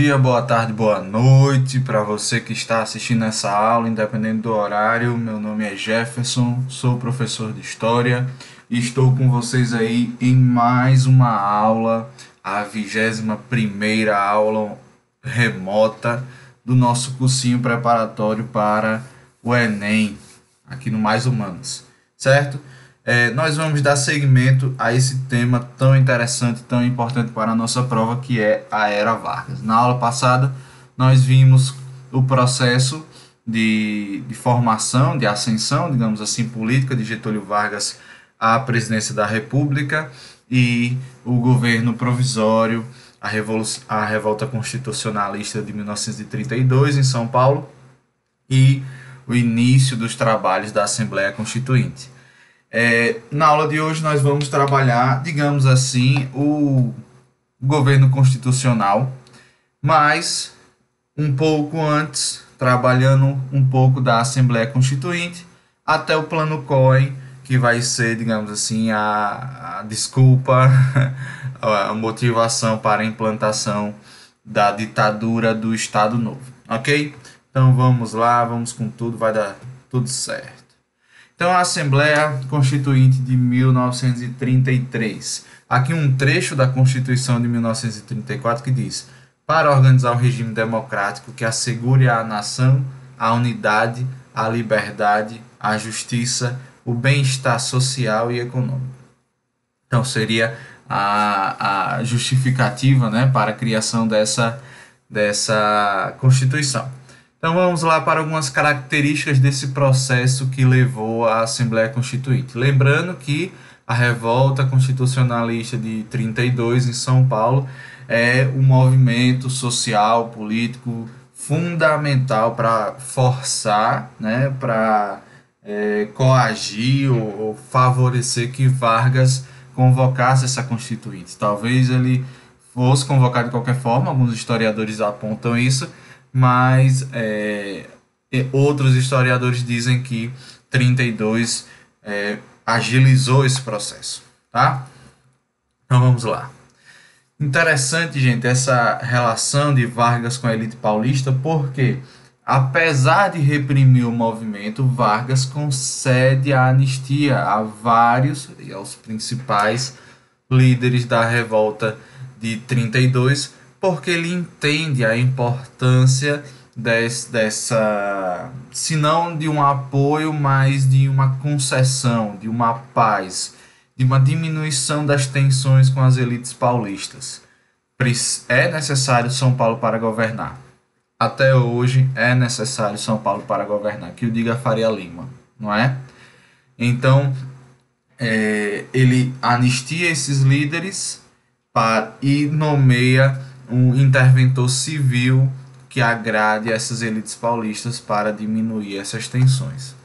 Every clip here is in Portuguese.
dia, boa tarde, boa noite para você que está assistindo essa aula, independente do horário. Meu nome é Jefferson, sou professor de História e estou com vocês aí em mais uma aula, a 21ª aula remota do nosso cursinho preparatório para o Enem, aqui no Mais Humanas, certo? Nós vamos dar seguimento a esse tema tão interessante, tão importante para a nossa prova, que é a Era Vargas. Na aula passada, nós vimos o processo de formação, de ascensão, digamos assim, política de Getúlio Vargas à presidência da República e o governo provisório, a revolta constitucionalista de 1932 em São Paulo e o início dos trabalhos da Assembleia Constituinte. Na aula de hoje nós vamos trabalhar, digamos assim, o governo constitucional, mas um pouco antes, trabalhando um pouco da Assembleia Constituinte, até o Plano COI, que vai ser, digamos assim, a desculpa, a motivação para a implantação da ditadura do Estado Novo, ok? Então vamos lá, vamos com tudo, vai dar tudo certo. Então, a Assembleia Constituinte de 1933. Aqui um trecho da Constituição de 1934 que diz: para organizar um regime democrático que assegure à nação a unidade, a liberdade, a justiça, o bem-estar social e econômico. Então, seria a justificativa, né, para a criação dessa Constituição. Então vamos lá para algumas características desse processo que levou à Assembleia Constituinte. Lembrando que a revolta constitucionalista de 32 em São Paulo é um movimento social, político fundamental para forçar, né, para coagir ou favorecer que Vargas convocasse essa Constituinte. Talvez ele fosse convocado de qualquer forma, alguns historiadores apontam isso, mas outros historiadores dizem que 32 agilizou esse processo, tá? Então vamos lá. Interessante, gente, essa relação de Vargas com a elite paulista, porque apesar de reprimir o movimento, Vargas concede a anistia a vários e aos principais líderes da revolta de 32, porque ele entende a importância dessa, se não de um apoio, mas de uma concessão, de uma paz, de uma diminuição das tensões com as elites paulistas. É necessário São Paulo para governar. Até hoje é necessário São Paulo para governar, que o diga Faria Lima, não é? Então, ele anistia esses líderes e nomeia um interventor civil que agrade essas elites paulistas para diminuir essas tensões.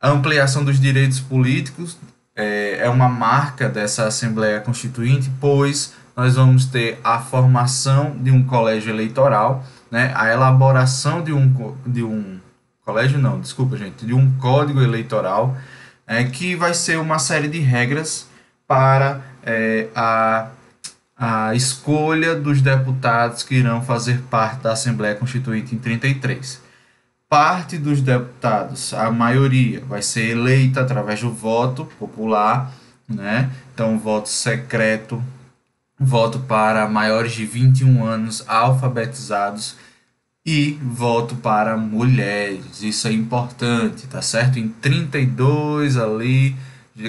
A ampliação dos direitos políticos é uma marca dessa Assembleia Constituinte, pois nós vamos ter a formação de um colégio eleitoral, né, a elaboração de um código eleitoral, que vai ser uma série de regras para a escolha dos deputados que irão fazer parte da Assembleia Constituinte em 33. Parte dos deputados, a maioria, vai ser eleita através do voto popular, né? Então, voto secreto, voto para maiores de 21 anos alfabetizados e voto para mulheres. Isso é importante, tá certo? Em 32 ali,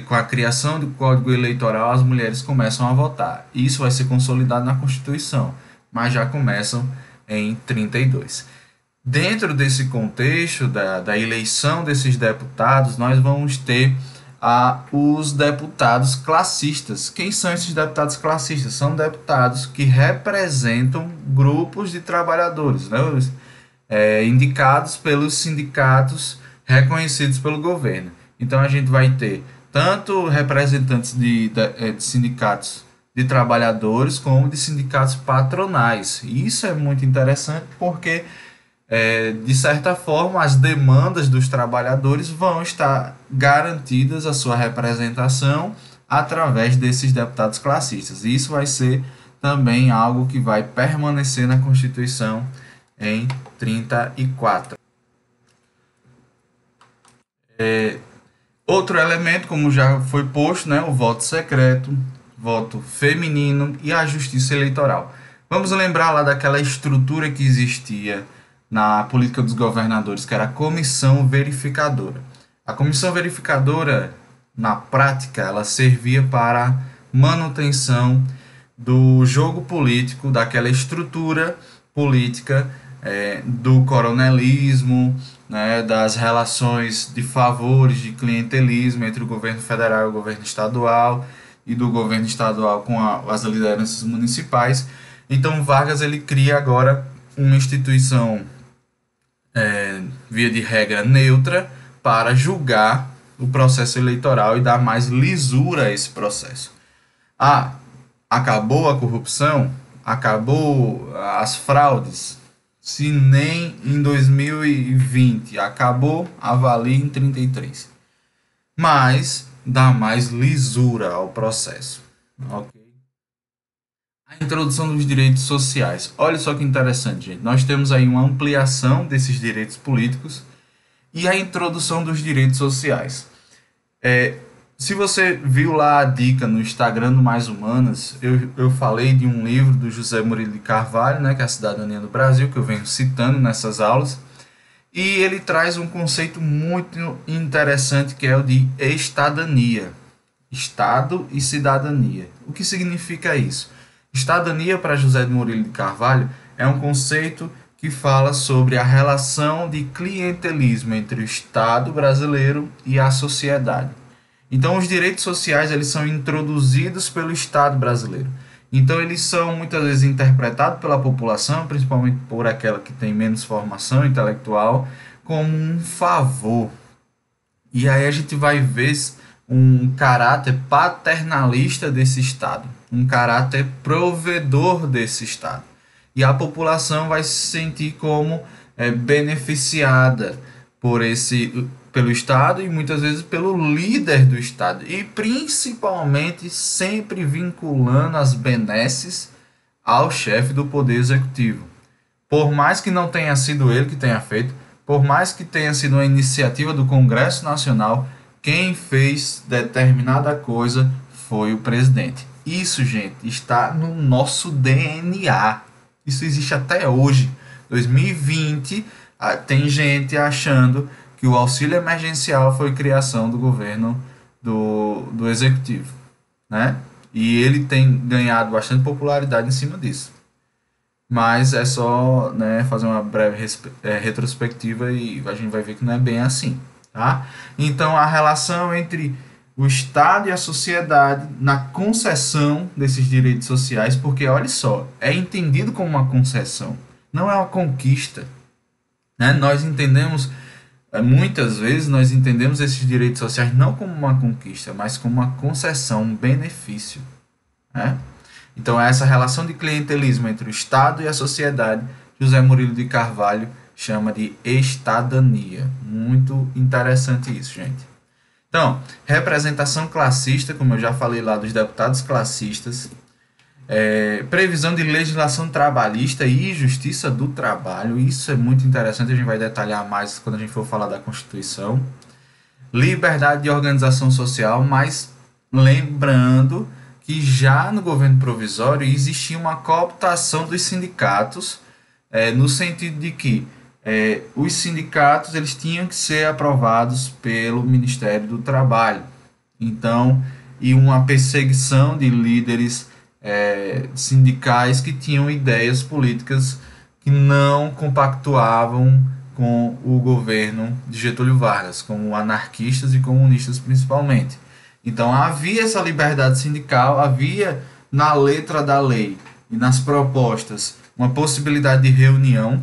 com a criação do Código Eleitoral, as mulheres começam a votar. Isso vai ser consolidado na Constituição, mas já começam em 32. Dentro desse contexto da eleição desses deputados, nós vamos ter os deputados classistas. Quem são esses deputados classistas? São deputados que representam grupos de trabalhadores, né? Indicados pelos sindicatos reconhecidos pelo governo. Então a gente vai ter tanto representantes de sindicatos de trabalhadores como de sindicatos patronais. E isso é muito interessante porque, de certa forma, as demandas dos trabalhadores vão estar garantidas a sua representação através desses deputados classistas. E isso vai ser também algo que vai permanecer na Constituição em 34. Outro elemento, como já foi posto, né, o voto secreto, voto feminino e a justiça eleitoral. Vamos lembrar lá daquela estrutura que existia na política dos governadores, que era a comissão verificadora. A comissão verificadora, na prática, ela servia para manutenção do jogo político, daquela estrutura política do coronelismo, né, das relações de favores, de clientelismo entre o governo federal e o governo estadual, e do governo estadual com as lideranças municipais. Então Vargas ele cria agora uma instituição, via de regra, neutra, para julgar o processo eleitoral e dar mais lisura a esse processo. Acabou a corrupção? Acabou as fraudes? Se nem em 2020 acabou, avalie em 33. Mas dá mais lisura ao processo. Ok? A introdução dos direitos sociais. Olha só que interessante, gente. Nós temos aí uma ampliação desses direitos políticos e a introdução dos direitos sociais. Se você viu lá a dica no Instagram do Mais Humanas, eu falei de um livro do José Murilo de Carvalho, né, que é a Cidadania do Brasil, que eu venho citando nessas aulas, e ele traz um conceito muito interessante que é o de estadania. Estado e cidadania. O que significa isso? Estadania, para José Murilo de Carvalho, é um conceito que fala sobre a relação de clientelismo entre o Estado brasileiro e a sociedade. Então, os direitos sociais eles são introduzidos pelo Estado brasileiro. Então, eles são muitas vezes interpretados pela população, principalmente por aquela que tem menos formação intelectual, como um favor. E aí a gente vai ver um caráter paternalista desse Estado, um caráter provedor desse Estado. E a população vai se sentir como beneficiada pelo Estado e muitas vezes pelo líder do Estado. E principalmente sempre vinculando as benesses ao chefe do Poder Executivo. Por mais que não tenha sido ele que tenha feito, por mais que tenha sido uma iniciativa do Congresso Nacional, quem fez determinada coisa foi o presidente. Isso, gente, está no nosso DNA. Isso existe até hoje. 2020, tem gente achando que o auxílio emergencial foi criação do governo do executivo, né? E ele tem ganhado bastante popularidade em cima disso. Mas é só, né, fazer uma breve retrospectiva e a gente vai ver que não é bem assim, tá? Então, a relação entre o Estado e a sociedade na concessão desses direitos sociais, porque, olha só, é entendido como uma concessão, não é uma conquista, né? Nós entendemos, muitas vezes, nós entendemos esses direitos sociais não como uma conquista, mas como uma concessão, um benefício, né? Então, essa relação de clientelismo entre o Estado e a sociedade, José Murilo de Carvalho chama de estadania. Muito interessante isso, gente. Então, representação classista, como eu já falei lá dos deputados classistas, previsão de legislação trabalhista e justiça do trabalho, isso é muito interessante, a gente vai detalhar mais quando a gente for falar da Constituição. Liberdade de organização social, mas lembrando que já no governo provisório existia uma cooptação dos sindicatos, no sentido de que os sindicatos eles tinham que ser aprovados pelo Ministério do Trabalho. Então, e uma perseguição de líderes sindicais que tinham ideias políticas que não compactuavam com o governo de Getúlio Vargas, como anarquistas e comunistas principalmente. Então havia essa liberdade sindical, havia na letra da lei e nas propostas uma possibilidade de reunião,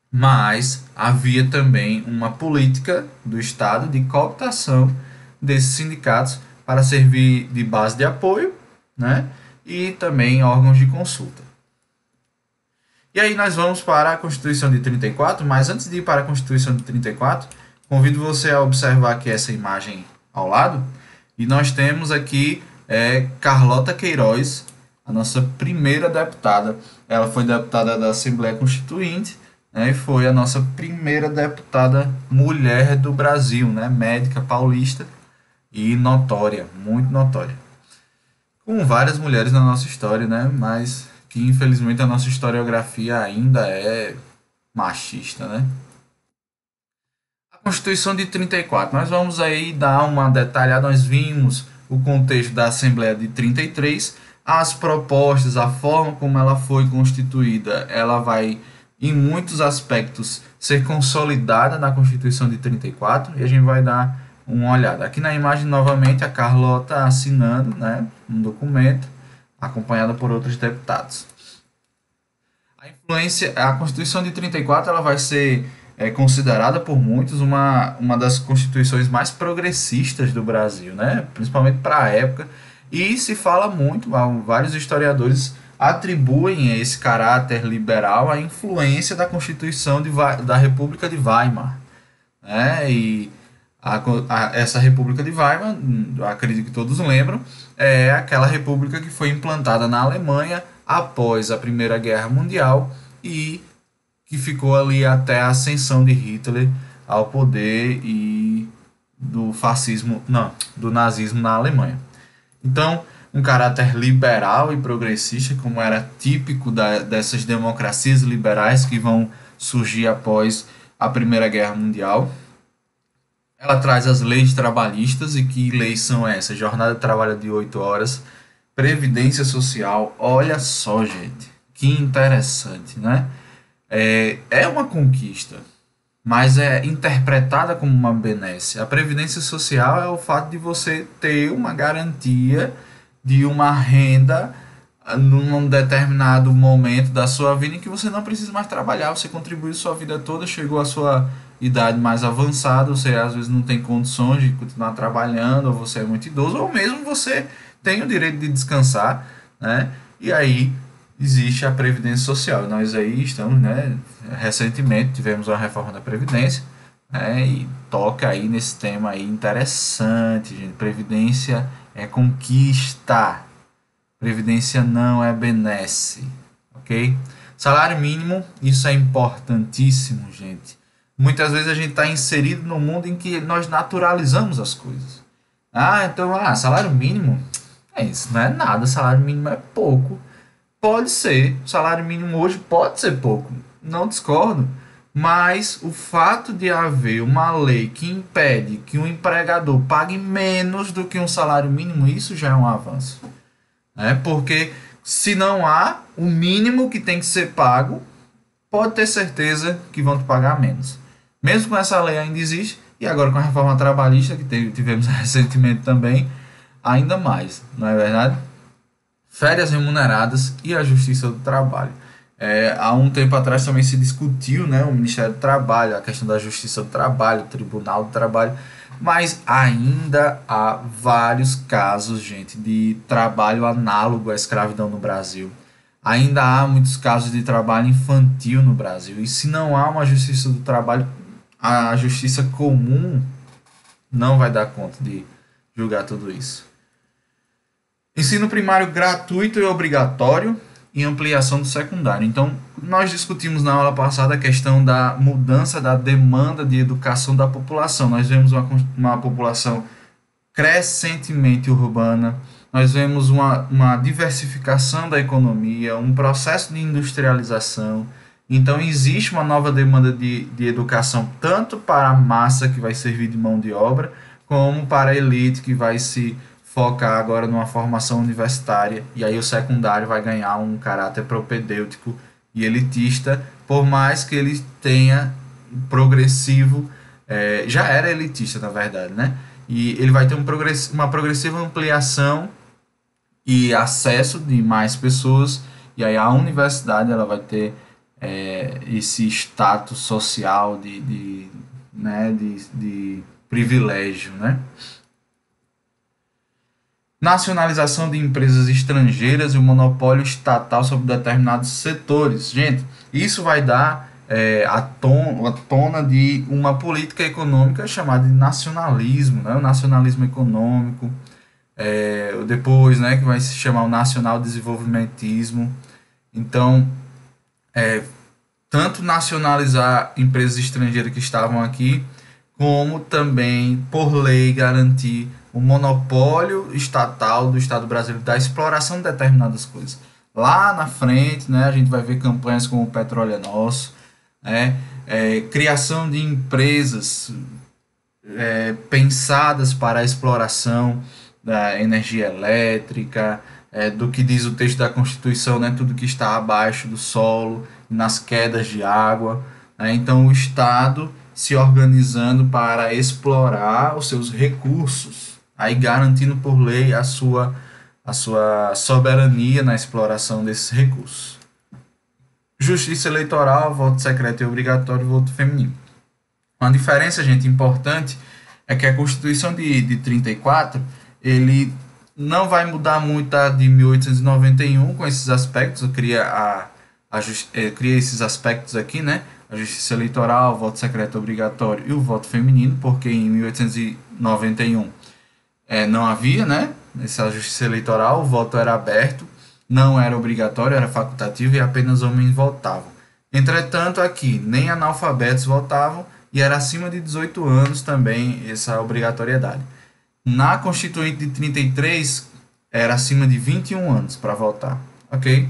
mas havia também uma política do Estado de cooptação desses sindicatos para servir de base de apoio, né? E também órgãos de consulta. E aí nós vamos para a Constituição de 34, mas antes de ir para a Constituição de 34, convido você a observar aqui essa imagem ao lado. E nós temos aqui Carlota Queiroz a nossa primeira deputada. Ela foi deputada da Assembleia Constituinte, né, e foi a nossa primeira deputada mulher do Brasil, né, médica paulista e notória, muito notória. Com várias mulheres na nossa história, né, mas que infelizmente a nossa historiografia ainda é machista, né? A Constituição de 34, nós vamos aí dar uma detalhada, nós vimos o contexto da Assembleia de 33, as propostas, a forma como ela foi constituída, ela vai em muitos aspectos ser consolidada na Constituição de 34 e a gente vai dar uma olhada. Aqui na imagem novamente a Carlota assinando, né, um documento acompanhada por outros deputados. A influência, a Constituição de 34 ela vai ser considerada por muitos uma das constituições mais progressistas do Brasil, né? Principalmente para a época. E se fala muito, vários historiadores atribuem a esse caráter liberal a influência da Constituição da República de Weimar, né? E essa República de Weimar, acredito que todos lembram, é aquela república que foi implantada na Alemanha após a Primeira Guerra Mundial e que ficou ali até a ascensão de Hitler ao poder e do fascismo, não, do nazismo na Alemanha. Então, um caráter liberal e progressista, como era típico dessas democracias liberais que vão surgir após a Primeira Guerra Mundial. Ela traz as leis trabalhistas, e que leis são essas? Jornada de trabalho de 8 horas, previdência social. Olha só, gente, que interessante, né? É uma conquista, mas é interpretada como uma benesse. A previdência social é o fato de você ter uma garantia de uma renda num determinado momento da sua vida em que você não precisa mais trabalhar, você contribuiu sua vida toda, chegou à sua idade mais avançada, você às vezes não tem condições de continuar trabalhando, ou você é muito idoso, ou mesmo você tem o direito de descansar, né? E aí existe a Previdência Social. Nós aí estamos, né, recentemente tivemos uma reforma da Previdência, né, e toca aí nesse tema aí interessante, gente. Previdência é conquista, Previdência não é benesse, ok? Salário mínimo, isso é importantíssimo, gente. Muitas vezes a gente está inserido num mundo em que nós naturalizamos as coisas. Então, salário mínimo, isso não é nada, salário mínimo é pouco. Pode ser, o salário mínimo hoje pode ser pouco, não discordo, mas o fato de haver uma lei que impede que um empregador pague menos do que um salário mínimo, isso já é um avanço. Porque se não há o mínimo que tem que ser pago, pode ter certeza que vão te pagar menos. Mesmo com essa lei ainda existe, e agora com a reforma trabalhista que tivemos recentemente também, ainda mais, não é verdade? Férias remuneradas e a Justiça do Trabalho. Há um tempo atrás também se discutiu, né, o Ministério do Trabalho, a questão da Justiça do Trabalho, o Tribunal do Trabalho, mas ainda há vários casos, gente, de trabalho análogo à escravidão no Brasil. Ainda há muitos casos de trabalho infantil no Brasil. E se não há uma justiça do trabalho, a justiça comum não vai dar conta de julgar tudo isso. Ensino primário gratuito e obrigatório e ampliação do secundário. Então, nós discutimos na aula passada a questão da mudança da demanda de educação da população. Nós vemos uma população crescentemente urbana, nós vemos uma diversificação da economia, um processo de industrialização. Então, existe uma nova demanda de educação, tanto para a massa que vai servir de mão de obra, como para a elite que vai se focar agora numa formação universitária, e aí o secundário vai ganhar um caráter propedêutico e elitista, por mais que ele tenha progressivo, já era elitista na verdade, né? E ele vai ter uma progressiva ampliação e acesso de mais pessoas, e aí a universidade ela vai ter esse status social de privilégio, né? Nacionalização de empresas estrangeiras e o monopólio estatal sobre determinados setores. Gente, isso vai dar a tona de uma política econômica chamada de nacionalismo, né? O nacionalismo econômico, depois, né, que vai se chamar o nacional desenvolvimentismo. Então, é, tanto nacionalizar empresas estrangeiras que estavam aqui, como também, por lei, garantir o monopólio estatal do Estado brasileiro da exploração de determinadas coisas. Lá na frente, né, a gente vai ver campanhas como o Petróleo é Nosso, né, criação de empresas pensadas para a exploração da energia elétrica, do que diz o texto da Constituição, né, tudo que está abaixo do solo, nas quedas de água. Né, então, o Estado se organizando para explorar os seus recursos, aí garantindo por lei a sua soberania na exploração desses recursos. Justiça eleitoral, voto secreto e obrigatório, voto feminino. Uma diferença, gente, importante é que a Constituição de 34 ele não vai mudar muito a de 1891 com esses aspectos, cria esses aspectos aqui, né? A justiça eleitoral, o voto secreto obrigatório e o voto feminino, porque em 1891 não havia, né? Essa justiça eleitoral, o voto era aberto, não era obrigatório, era facultativo e apenas homens votavam. Entretanto, aqui nem analfabetos votavam e era acima de 18 anos também essa obrigatoriedade. Na Constituinte de 33 era acima de 21 anos para votar, ok?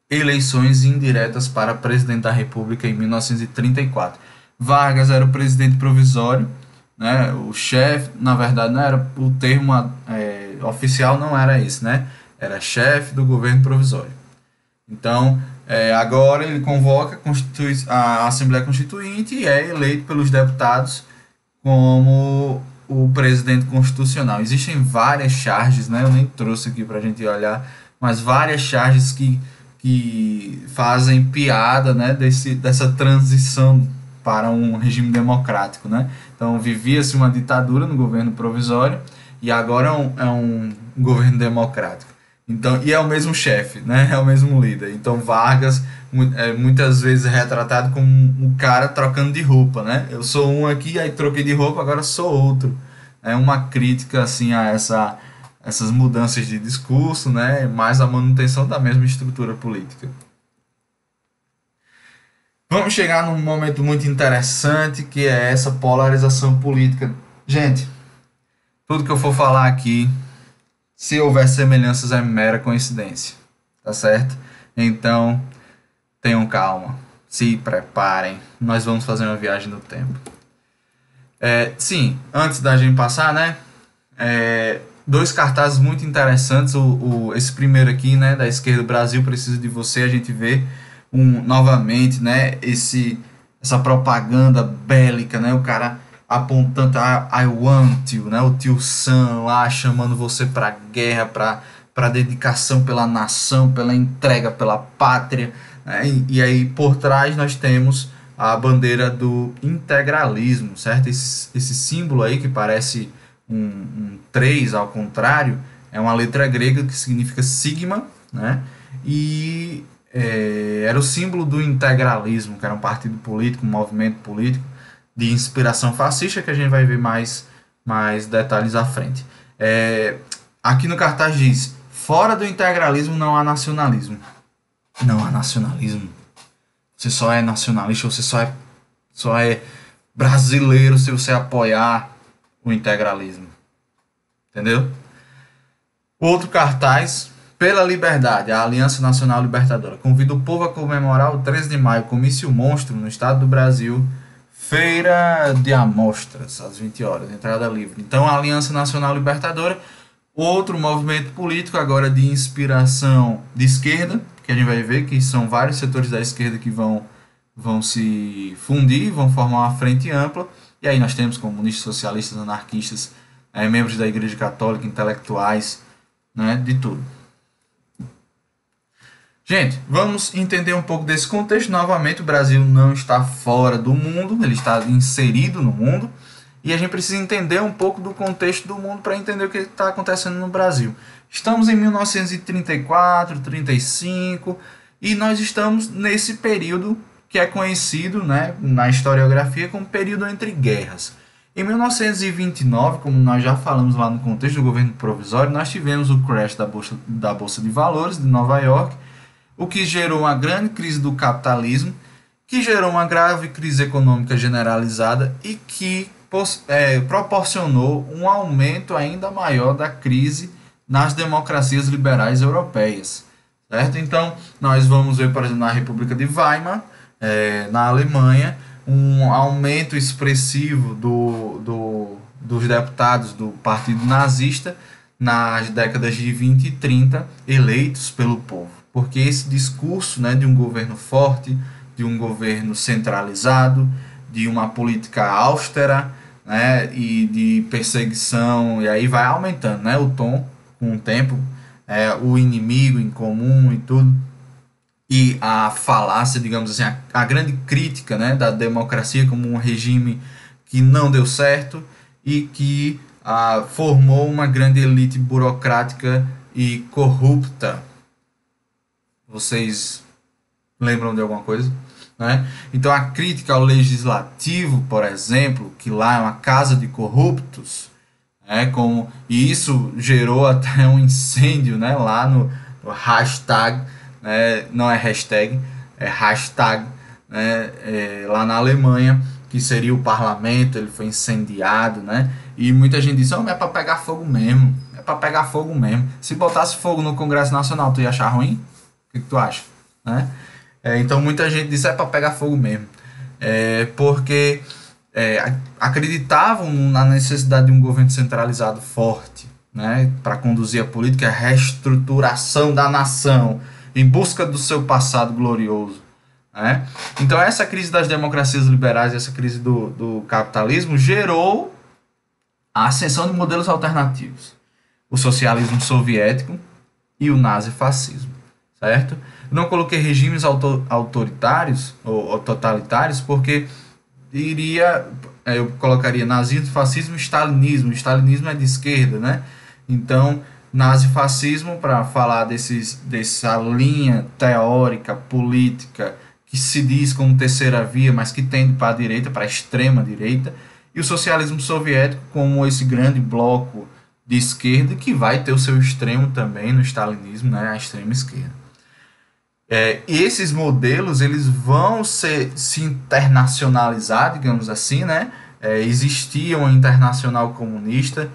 Eleições indiretas para presidente da República em 1934. Vargas era o presidente provisório, né? O chefe, na verdade, não era o termo oficial, não era esse, né? Era chefe do governo provisório. Então, agora ele convoca a Assembleia Constituinte e é eleito pelos deputados como o presidente constitucional. Existem várias charges, né? Eu nem trouxe aqui para a gente olhar, mas várias charges que fazem piada, né? Dessa transição para um regime democrático, né? Então, vivia-se uma ditadura no governo provisório e agora é um governo democrático. Então, e é o mesmo chefe, né? É o mesmo líder. Então Vargas muitas vezes é retratado como um cara trocando de roupa, né? Eu sou um aqui, aí troquei de roupa, agora sou outro. É uma crítica assim a essas mudanças de discurso, né? Mais a manutenção da mesma estrutura política. Vamos chegar num momento muito interessante que é essa polarização política. Gente, tudo que eu for falar aqui, se houver semelhanças, é mera coincidência, tá certo? Então, tenham calma, se preparem, nós vamos fazer uma viagem no tempo. Sim, antes da gente passar, né? Dois cartazes muito interessantes. Esse primeiro aqui, né, da esquerda, Brasil precisa de você. A gente vê novamente, né, essa propaganda bélica, né? O cara apontando I want you, né? O tio Sam lá chamando você para guerra, para dedicação pela nação, pela entrega, pela pátria. Né? E aí por trás nós temos a bandeira do integralismo, certo? Esse símbolo aí que parece um 3 ao contrário, é uma letra grega que significa sigma, né? E era o símbolo do integralismo, que era um partido político, um movimento político de inspiração fascista, que a gente vai ver mais detalhes à frente. Aqui no cartaz diz: fora do integralismo não há nacionalismo. Não há nacionalismo. Você só é nacionalista, você só é brasileiro se você apoiar o integralismo. Entendeu? Outro cartaz: pela liberdade, a Aliança Nacional Libertadora convida o povo a comemorar o 13 de maio, comício monstro no estado do Brasil, feira de amostras, às 20 horas, entrada livre. Então, a Aliança Nacional Libertadora, outro movimento político agora de inspiração de esquerda, que a gente vai ver que são vários setores da esquerda que vão se fundir, vão formar uma frente ampla. E aí nós temos comunistas, socialistas, anarquistas, membros da Igreja Católica, intelectuais, né, de tudo. Gente, vamos entender um pouco desse contexto. Novamente, o Brasil não está fora do mundo, ele está inserido no mundo. E a gente precisa entender um pouco do contexto do mundo para entender o que está acontecendo no Brasil. Estamos em 1934, 35, e nós estamos nesse período que é conhecido, né, na historiografia como período entre guerras. Em 1929, como nós já falamos lá no contexto do governo provisório, nós tivemos o crash da Bolsa de Valores de Nova York, o que gerou uma grande crise do capitalismo, que gerou uma grave crise econômica generalizada e que proporcionou um aumento ainda maior da crise nas democracias liberais europeias. Certo? Então, nós vamos ver, por exemplo, na República de Weimar, na Alemanha, um aumento expressivo dos deputados do Partido Nazista nas décadas de 20 e 30, eleitos pelo povo. Porque esse discurso, né, de um governo forte, de um governo centralizado, de uma política austera, né, e de perseguição, e aí vai aumentando, né, o tom com o tempo, o inimigo em comum e tudo, e a falácia, digamos assim, a grande crítica, né, da democracia como um regime que não deu certo e que formou uma grande elite burocrática e corrupta. Vocês lembram de alguma coisa? Né? Então a crítica ao legislativo, por exemplo, que lá é uma casa de corruptos, e isso gerou até um incêndio, né, lá no hashtag, né, não é hashtag, é hashtag, né, lá na Alemanha, que seria o parlamento, ele foi incendiado, né, e muita gente diz, é para pegar fogo mesmo, é para pegar fogo mesmo. Se botasse fogo no Congresso Nacional, tu ia achar ruim? O que tu acha? Né? Então muita gente diz, é para pegar fogo mesmo, porque acreditavam na necessidade de um governo centralizado forte, né, para conduzir a política, a reestruturação da nação em busca do seu passado glorioso. Né? Então essa crise das democracias liberais, essa crise do capitalismo gerou a ascensão de modelos alternativos, o socialismo soviético e o nazifascismo, certo? Não coloquei regimes autoritários ou totalitários porque eu colocaria nazismo, fascismo e stalinismo. O stalinismo é de esquerda, né? Então, nazifascismo, para falar dessa linha teórica, política, que se diz como terceira via, mas que tende para a direita, para a extrema direita, e o socialismo soviético como esse grande bloco de esquerda, que vai ter o seu extremo também no stalinismo, né? A extrema esquerda. Esses modelos eles vão se internacionalizar, digamos assim, né? Existia uma internacional comunista,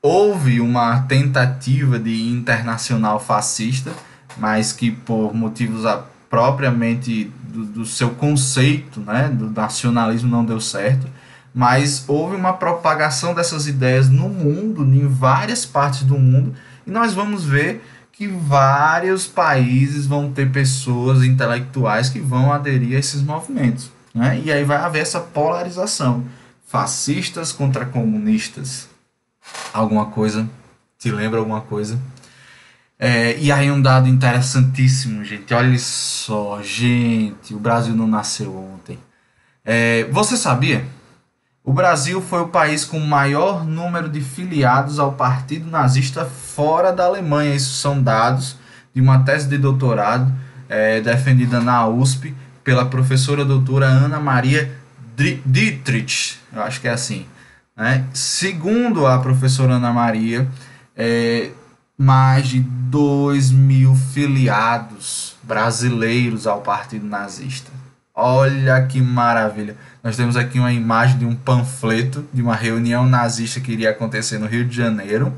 houve uma tentativa de internacional fascista, mas que por motivos propriamente do seu conceito, né, do nacionalismo não deu certo, mas houve uma propagação dessas ideias no mundo, em várias partes do mundo, e nós vamos ver que vários países vão ter pessoas intelectuais que vão aderir a esses movimentos, né? E aí vai haver essa polarização, fascistas contra comunistas. Alguma coisa? Te lembra alguma coisa? E aí um dado interessantíssimo, gente. Olha só, gente, o Brasil não nasceu ontem. Você sabia? O Brasil foi o país com o maior número de filiados ao Partido Nazista fora da Alemanha. Isso são dados de uma tese de doutorado defendida na USP pela professora doutora Ana Maria Dietrich. Eu acho que é assim. Né? Segundo a professora Ana Maria, mais de 2.000 filiados brasileiros ao Partido Nazista. Olha que maravilha. Nós temos aqui uma imagem de um panfleto de uma reunião nazista que iria acontecer no Rio de Janeiro.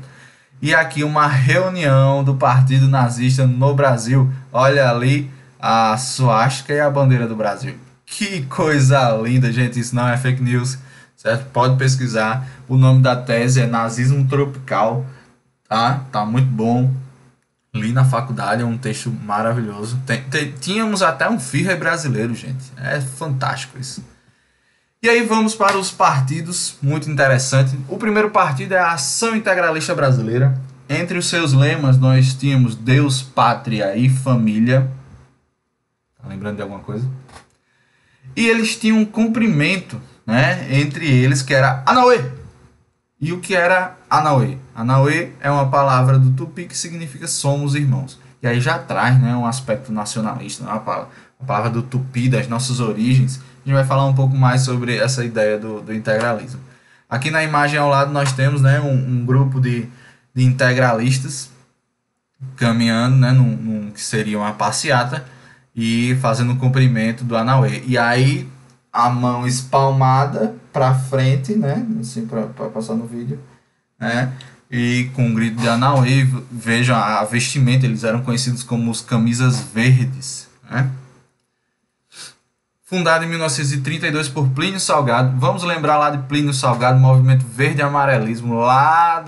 E aqui uma reunião do Partido Nazista no Brasil. Olha ali a suástica e a bandeira do Brasil. Que coisa linda, gente. Isso não é fake news, certo? Pode pesquisar. O nome da tese é Nazismo Tropical. Tá muito bom. Li na faculdade, é um texto maravilhoso. Tínhamos até um Führer brasileiro, gente. É fantástico isso. E aí vamos para os partidos, muito interessante. O primeiro partido é a Ação Integralista Brasileira. Entre os seus lemas nós tínhamos Deus, Pátria e Família. Tá lembrando de alguma coisa? E eles tinham um cumprimento, né, entre eles, que era Anauê. E o que era Anauê? Anauê é uma palavra do Tupi que significa somos irmãos. E aí já traz, né, um aspecto nacionalista, né, uma palavra do Tupi, das nossas origens. A gente vai falar um pouco mais sobre essa ideia do integralismo. Aqui na imagem ao lado nós temos, né, um grupo de integralistas caminhando, né, que seria uma passeata e fazendo o cumprimento do Anauê. E aí a mão espalmada para frente, né, assim para passar no vídeo, né, e com o grito de Anauê. Vejam a vestimenta, eles eram conhecidos como os camisas verdes, né? Fundado em 1932 por Plínio Salgado. Vamos lembrar lá de Plínio Salgado, movimento verde e amarelismo, lá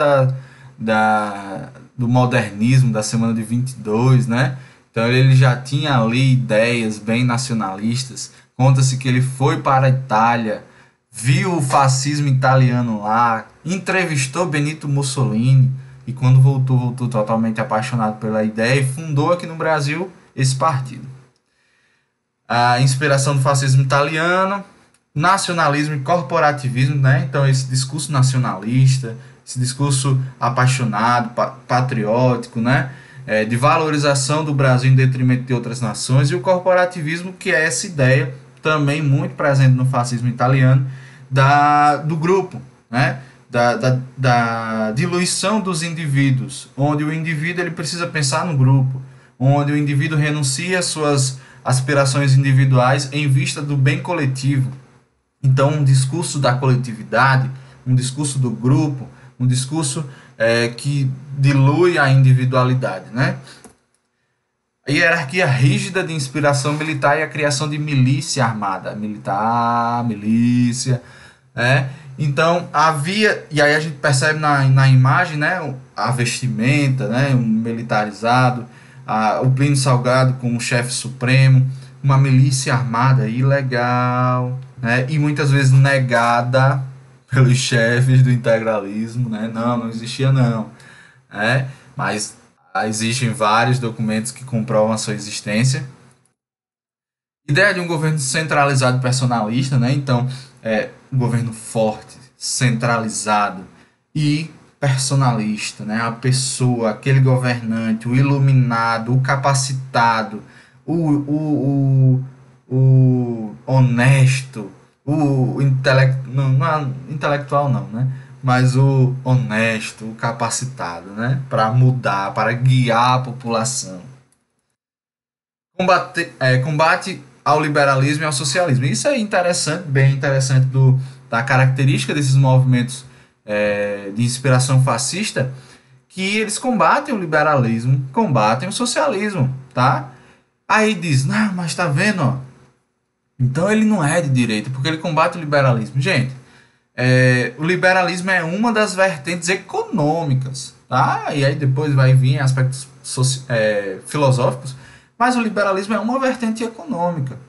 do modernismo, da semana de 22, né? Então ele já tinha ali ideias bem nacionalistas. Conta-se que ele foi para a Itália, viu o fascismo italiano lá, entrevistou Benito Mussolini e quando voltou totalmente apaixonado pela ideia e fundou aqui no Brasil esse partido. A inspiração do fascismo italiano, nacionalismo e corporativismo, né? Então esse discurso nacionalista, esse discurso apaixonado, patriótico, né? De valorização do Brasil em detrimento de outras nações, e o corporativismo, que é essa ideia também muito presente no fascismo italiano, do grupo, né? Da diluição dos indivíduos, onde o indivíduo ele precisa pensar no grupo, onde o indivíduo renuncia às suas aspirações individuais em vista do bem coletivo. Então, um discurso da coletividade, um discurso do grupo, um discurso que dilui a individualidade, né? A hierarquia rígida de inspiração militar e a criação de milícia armada. Militar, milícia, né? Então, havia, e aí a gente percebe na imagem, né, a vestimenta, né, um militarizado, o Plínio Salgado como chefe supremo, uma milícia armada ilegal, né, e muitas vezes negada pelos chefes do integralismo, né, não existia não, né, mas existem vários documentos que comprovam a sua existência. Ideia de um governo centralizado e personalista, né, então um governo forte, centralizado e personalista, né? A pessoa, aquele governante, o iluminado, o capacitado, o honesto, o intelectual não, né? Mas o honesto, o capacitado, né? Para mudar, para guiar a população. Combate ao liberalismo e ao socialismo. Isso é interessante, bem interessante da característica desses movimentos de inspiração fascista, que eles combatem o liberalismo, combatem o socialismo, tá? Aí diz, não, mas tá vendo, ó, então ele não é de direita, porque ele combate o liberalismo. Gente, o liberalismo é uma das vertentes econômicas, tá? E aí depois vai vir aspectos filosóficos, mas o liberalismo é uma vertente econômica.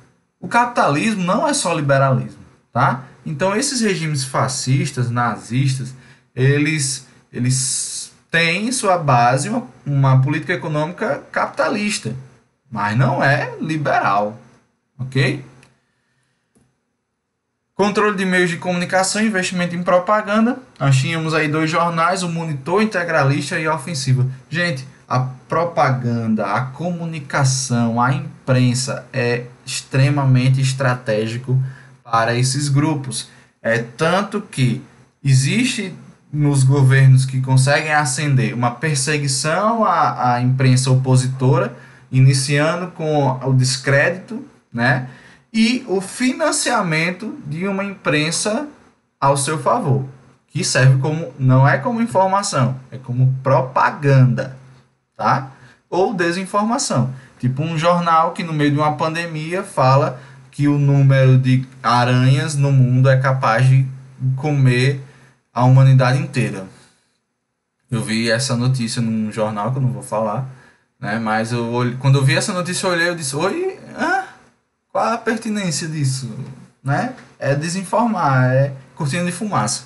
O capitalismo não é só liberalismo, tá? Então esses regimes fascistas, nazistas, eles têm em sua base uma política econômica capitalista, mas não é liberal, ok? Controle de meios de comunicação, investimento em propaganda. Nós tínhamos aí 2 jornais, o Monitor, Integralista e a Ofensiva. Gente, a propaganda, a comunicação, a imprensa é extremamente estratégico para esses grupos. Tanto que existe nos governos que conseguem acender uma perseguição à imprensa opositora, iniciando com o descrédito, né? E o financiamento de uma imprensa ao seu favor, que serve como, não é como informação, é como propaganda, tá? Ou desinformação. Tipo um jornal que no meio de uma pandemia fala que o número de aranhas no mundo é capaz de comer a humanidade inteira. Eu vi essa notícia num jornal que eu não vou falar, né? Mas quando eu vi essa notícia eu olhei e disse, oi, qual a pertinência disso, né? É desinformar, é cortina de fumaça.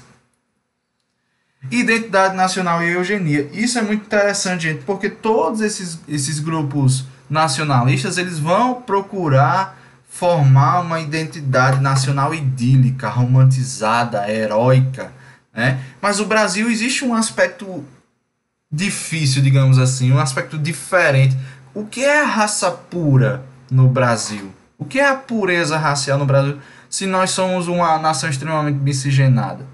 Identidade nacional e eugenia. Isso é muito interessante, gente, porque todos esses grupos nacionalistas, eles vão procurar formar uma identidade nacional idílica, romantizada, heróica, né? Mas o Brasil existe um aspecto difícil, digamos assim, um aspecto diferente. O que é a raça pura no Brasil? O que é a pureza racial no Brasil se nós somos uma nação extremamente miscigenada?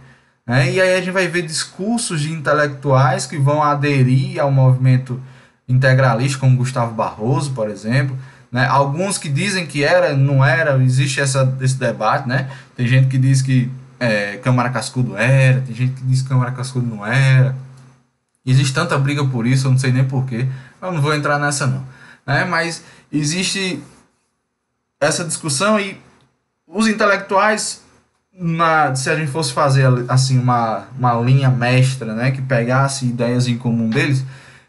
né? E aí a gente vai ver discursos de intelectuais que vão aderir ao movimento integralista, como Gustavo Barroso, por exemplo, né? Alguns que dizem que era, não era, existe esse debate, né? Tem gente que diz que Câmara Cascudo era, tem gente que diz que Câmara Cascudo não era. Existe tanta briga por isso, eu não sei nem porquê, eu não vou entrar nessa não, né? Mas existe essa discussão e os intelectuais, se a gente fosse fazer assim uma linha mestra, né, que pegasse ideias em comum deles,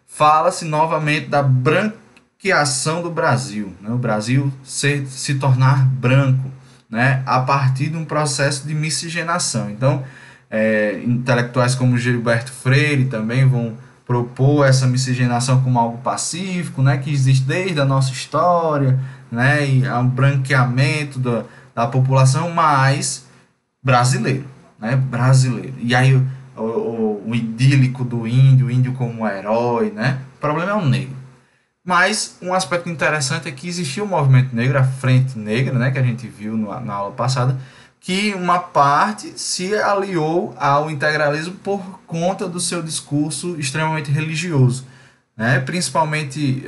fala-se novamente da branqueação do Brasil, né, o Brasil se tornar branco, né, a partir de um processo de miscigenação. Então, intelectuais como Gilberto Freire também vão propor essa miscigenação como algo pacífico, né, que existe desde a nossa história, né, e há um branqueamento da população, mas brasileiro, né, brasileiro. E aí o idílico do índio, o índio como herói, né, o problema é o negro. Mas um aspecto interessante é que existia o movimento negro, a Frente Negra, né, que a gente viu na aula passada, que uma parte se aliou ao integralismo por conta do seu discurso extremamente religioso, né? Principalmente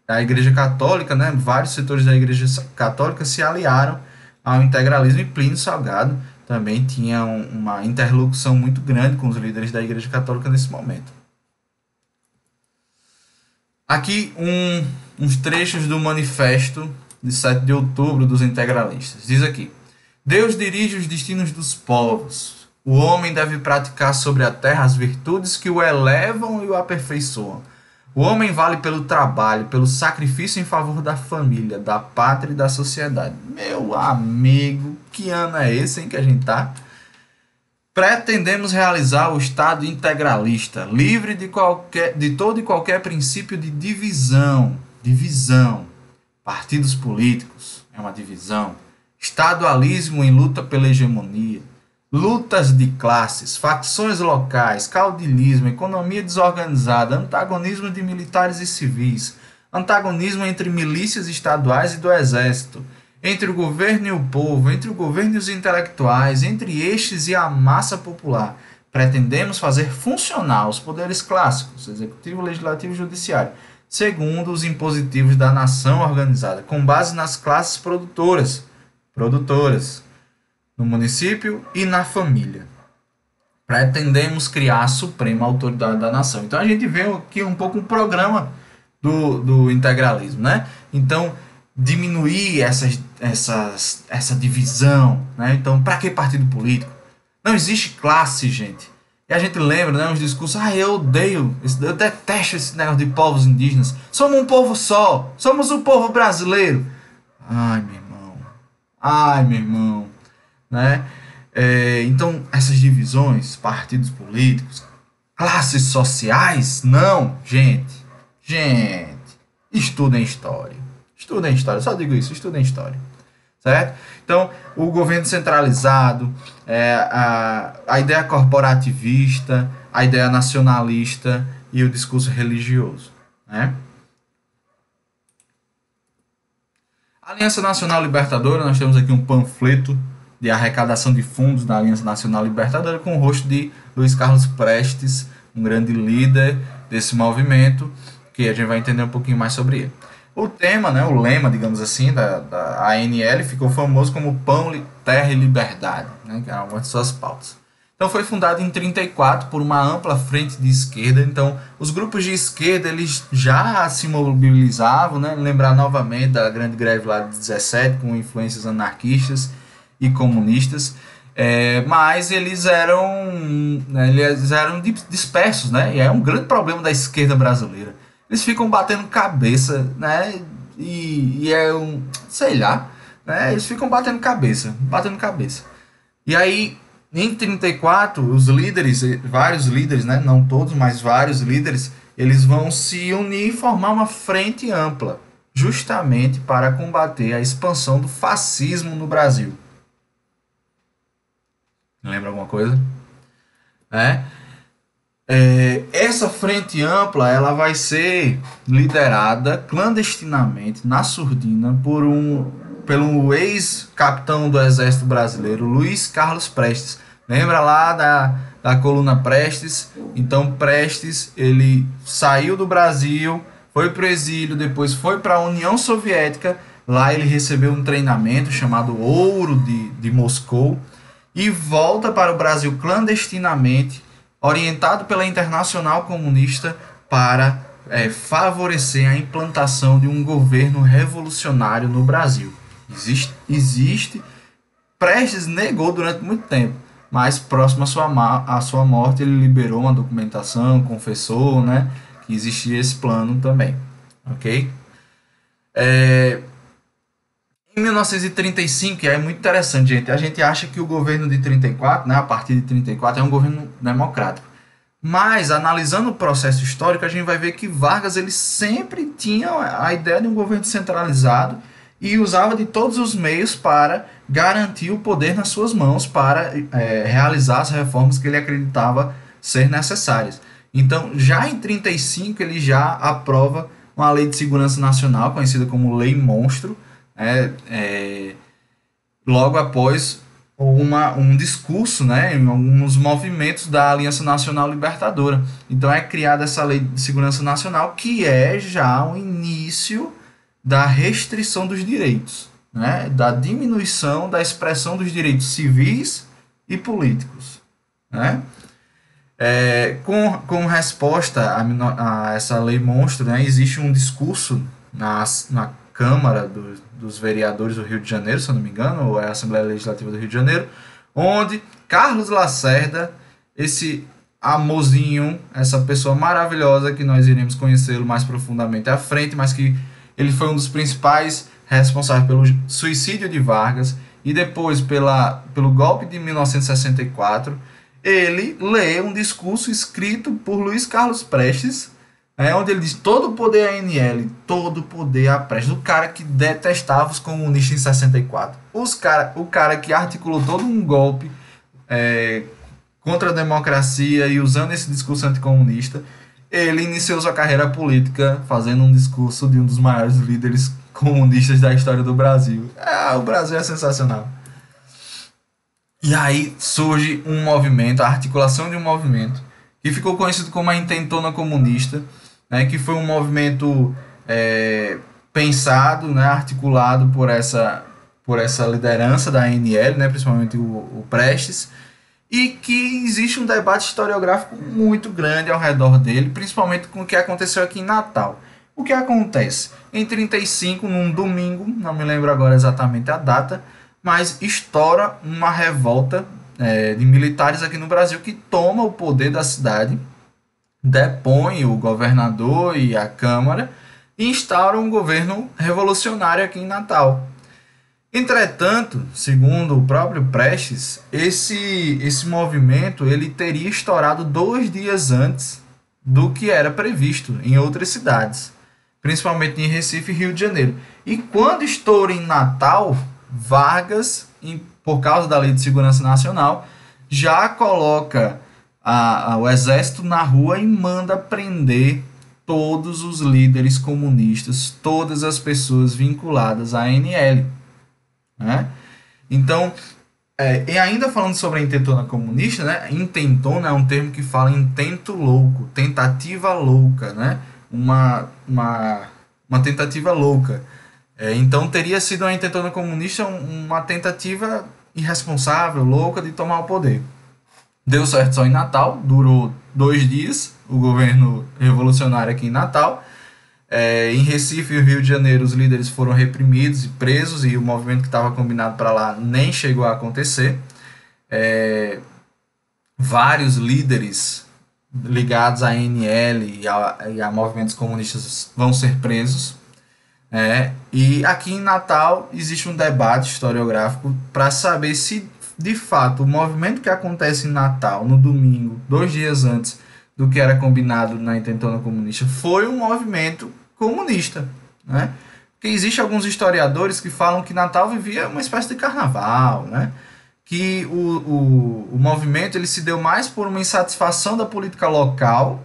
a Igreja Católica, né? Vários setores da Igreja Católica se aliaram ao integralismo, e Plínio Salgado também tinha uma interlocução muito grande com os líderes da Igreja Católica nesse momento. Aqui uns trechos do manifesto de 7 de outubro dos integralistas. Diz aqui: Deus dirige os destinos dos povos. O homem deve praticar sobre a terra as virtudes que o elevam e o aperfeiçoam. O homem vale pelo trabalho, pelo sacrifício em favor da família, da pátria e da sociedade. Meu amigo, que ano é esse em que a gente tá? Pretendemos realizar o Estado integralista, livre de todo e qualquer princípio de divisão. Partidos políticos é uma divisão. Estadualismo em luta pela hegemonia, lutas de classes, facções locais, caudilismo, economia desorganizada, antagonismo de militares e civis, antagonismo entre milícias estaduais e do exército, entre o governo e o povo, entre o governo e os intelectuais, entre estes e a massa popular. Pretendemos fazer funcionar os poderes clássicos, executivo, legislativo e judiciário, segundo os impositivos da nação organizada, com base nas classes produtoras, no município e na família. Pretendemos criar a suprema autoridade da nação. Então a gente vê aqui um pouco um programa do integralismo, né? Então, diminuir essa divisão, né? Então, para que partido político? Não existe classe, gente. E a gente lembra, né, os discursos: eu detesto esse negócio de povos indígenas. Somos um povo só, somos o povo brasileiro. Ai, meu irmão, né? Então, essas divisões, partidos políticos, classes sociais, não, gente, estudem história, só digo isso, estudem história, certo? Então, o governo centralizado, a ideia corporativista, a ideia nacionalista e o discurso religioso, né? Aliança Nacional Libertadora, nós temos aqui um panfleto de arrecadação de fundos da Aliança Nacional Libertadora com o rosto de Luiz Carlos Prestes, um grande líder desse movimento, que a gente vai entender um pouquinho mais sobre ele. O tema, né, o lema, digamos assim, da ANL ficou famoso como Pão, Terra e Liberdade, né, que era uma de suas pautas. Então foi fundado em 1934 por uma ampla frente de esquerda. Então os grupos de esquerda eles já se mobilizavam, né? Lembrar novamente da grande greve lá de 17 com influências anarquistas e comunistas, mas eles eram dispersos, né? E é um grande problema da esquerda brasileira. Eles ficam batendo cabeça, né? E sei lá, né? Eles ficam batendo cabeça. E aí em 1934, os líderes, vários líderes, né, não todos, mas vários líderes, eles vão se unir e formar uma frente ampla, justamente para combater a expansão do fascismo no Brasil. Lembra alguma coisa? Essa frente ampla ela vai ser liderada clandestinamente, na surdina, pelo ex-capitão do Exército Brasileiro, Luiz Carlos Prestes, Lembra lá da coluna Prestes? Então Prestes, ele saiu do Brasil, foi para o exílio, depois foi para a União Soviética. Lá ele recebeu um treinamento chamado Ouro de Moscou e volta para o Brasil clandestinamente, orientado pela Internacional Comunista para favorecer a implantação de um governo revolucionário no Brasil. Existe. Prestes negou durante muito tempo, mas próximo à sua morte ele liberou uma documentação, confessou, né, que existia esse plano também, ok? Em 1935, é muito interessante, gente, a gente acha que o governo de 34, né, a partir de 34, é um governo democrático. Mas, analisando o processo histórico, a gente vai ver que Vargas ele sempre tinha a ideia de um governo centralizado e usava de todos os meios para garantir o poder nas suas mãos para realizar as reformas que ele acreditava ser necessárias. Então, já em 35, ele já aprova uma lei de segurança nacional, conhecida como Lei Monstro, logo após um discurso, né, em alguns movimentos da Aliança Nacional Libertadora. Então é criada essa Lei de Segurança Nacional, que é já o início da restrição dos direitos, né, da diminuição da expressão dos direitos civis e políticos, né? Com resposta a essa lei monstro, né, existe um discurso na Câmara dos Vereadores do Rio de Janeiro, se eu não me engano, ou é a Assembleia Legislativa do Rio de Janeiro, onde Carlos Lacerda, esse amorzinho, essa pessoa maravilhosa que nós iremos conhecê-lo mais profundamente à frente, mas que ele foi um dos principais responsáveis pelo suicídio de Vargas e depois pelo golpe de 1964, ele lê um discurso escrito por Luiz Carlos Prestes, onde ele diz: todo o poder a ANL, todo o poder a Prestes, o cara que detestava os comunistas em 64, o cara que articulou todo um golpe contra a democracia e usando esse discurso anticomunista, ele iniciou sua carreira política fazendo um discurso de um dos maiores líderes comunistas da história do Brasil. O Brasil é sensacional. E aí surge um movimento, a articulação de um movimento que ficou conhecido como a Intentona Comunista, né, que foi um movimento pensado, né, articulado por essa liderança da ANL, né, principalmente o Prestes, e que existe um debate historiográfico muito grande ao redor dele, principalmente com o que aconteceu aqui em Natal. O que acontece? Em 35, num domingo, não me lembro agora exatamente a data, mas estoura uma revolta de militares aqui no Brasil que toma o poder da cidade, depõe o governador e a Câmara e instaura um governo revolucionário aqui em Natal. Entretanto, segundo o próprio Prestes, esse movimento ele teria estourado 2 dias antes do que era previsto em outras cidades, principalmente em Recife e Rio de Janeiro. E quando estoura em Natal, Vargas, por causa da Lei de Segurança Nacional, já coloca o exército na rua e manda prender todos os líderes comunistas, todas as pessoas vinculadas à ANL. Né? Então, e ainda falando sobre a intentona comunista, né? Intentona é um termo que fala intento louco, tentativa louca, né? Uma tentativa louca. Então teria sido a intentona comunista uma tentativa irresponsável, louca de tomar o poder. Deu certo só em Natal, durou 2 dias o governo revolucionário aqui em Natal. Em Recife e Rio de Janeiro os líderes foram reprimidos e presos e o movimento que estava combinado para lá nem chegou a acontecer. Vários líderes ligados à ANL e a movimentos comunistas vão ser presos. E aqui em Natal existe um debate historiográfico para saber se de fato o movimento que acontece em Natal no domingo, 2 dias antes do que era combinado na intentona comunista, foi um movimento comunista, né? Porque existem alguns historiadores que falam que Natal vivia uma espécie de carnaval, né? Que o movimento ele se deu mais por uma insatisfação da política local,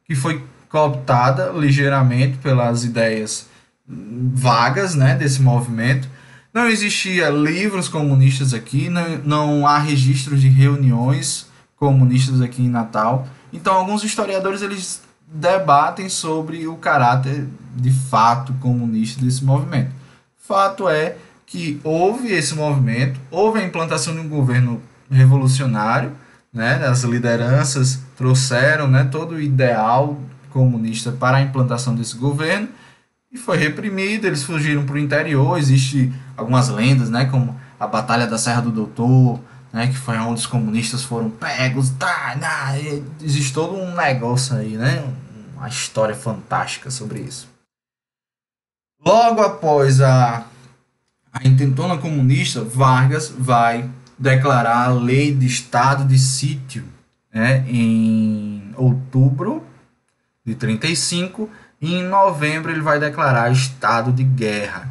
que foi cooptada ligeiramente pelas ideias vagas, né, desse movimento, Não existia livros comunistas aqui, não há registros de reuniões comunistas aqui em Natal. Então, alguns historiadores eles debatem sobre o caráter de fato comunista desse movimento. Fato é que houve esse movimento, houve a implantação de um governo revolucionário, né? As lideranças trouxeram, né, todo o ideal comunista para a implantação desse governo e foi reprimido, eles fugiram para o interior. Existe algumas lendas, né, como a Batalha da Serra do Doutor, né, que foi onde os comunistas foram pegos, existe todo um negócio aí, né, uma história fantástica sobre isso. Logo após a intentona comunista, Vargas vai declarar a lei de estado de sítio, né, em outubro de 35, e em novembro ele vai declarar estado de guerra.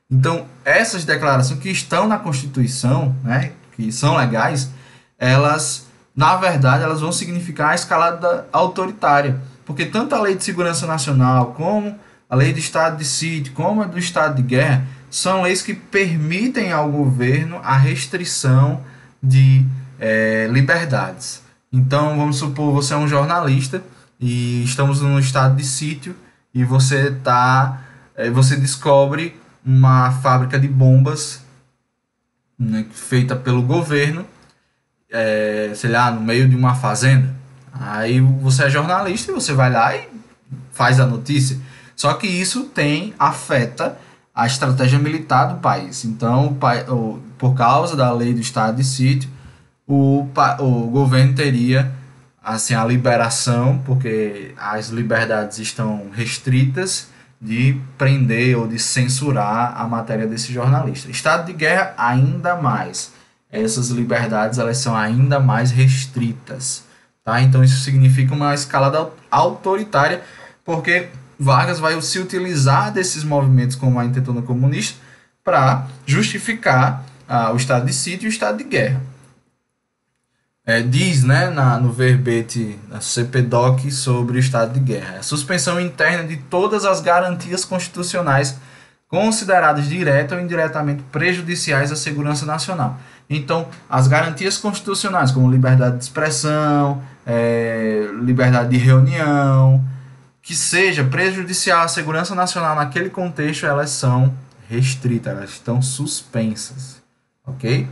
Então, essas declarações que estão na Constituição, né, que são legais, elas, na verdade, elas vão significar a escalada autoritária, porque tanto a Lei de Segurança Nacional, como a Lei de Estado de Sítio, como a do Estado de Guerra, são leis que permitem ao governo a restrição de liberdades. Então, vamos supor, você é um jornalista e estamos num estado de sítio e você descobre uma fábrica de bombas, né, feita pelo governo, sei lá, no meio de uma fazenda. Aí você é jornalista e você vai lá e faz a notícia. Só que isso afeta a estratégia militar do país. Então, por causa da lei do estado de sítio, o governo teria assim a liberação, porque as liberdades estão restritas, de prender ou de censurar a matéria desse jornalista. Estado de guerra, ainda mais. Essas liberdades elas são ainda mais restritas. Tá? Então isso significa uma escalada autoritária, porque Vargas vai se utilizar desses movimentos como a intentona comunista para justificar o estado de sítio e o estado de guerra. Diz, né, no verbete da CPDOC sobre o estado de guerra: a suspensão interna de todas as garantias constitucionais consideradas direta ou indiretamente prejudiciais à segurança nacional. Então, as garantias constitucionais, como liberdade de expressão, liberdade de reunião, que seja prejudicial à segurança nacional naquele contexto, elas são restritas, elas estão suspensas, ok?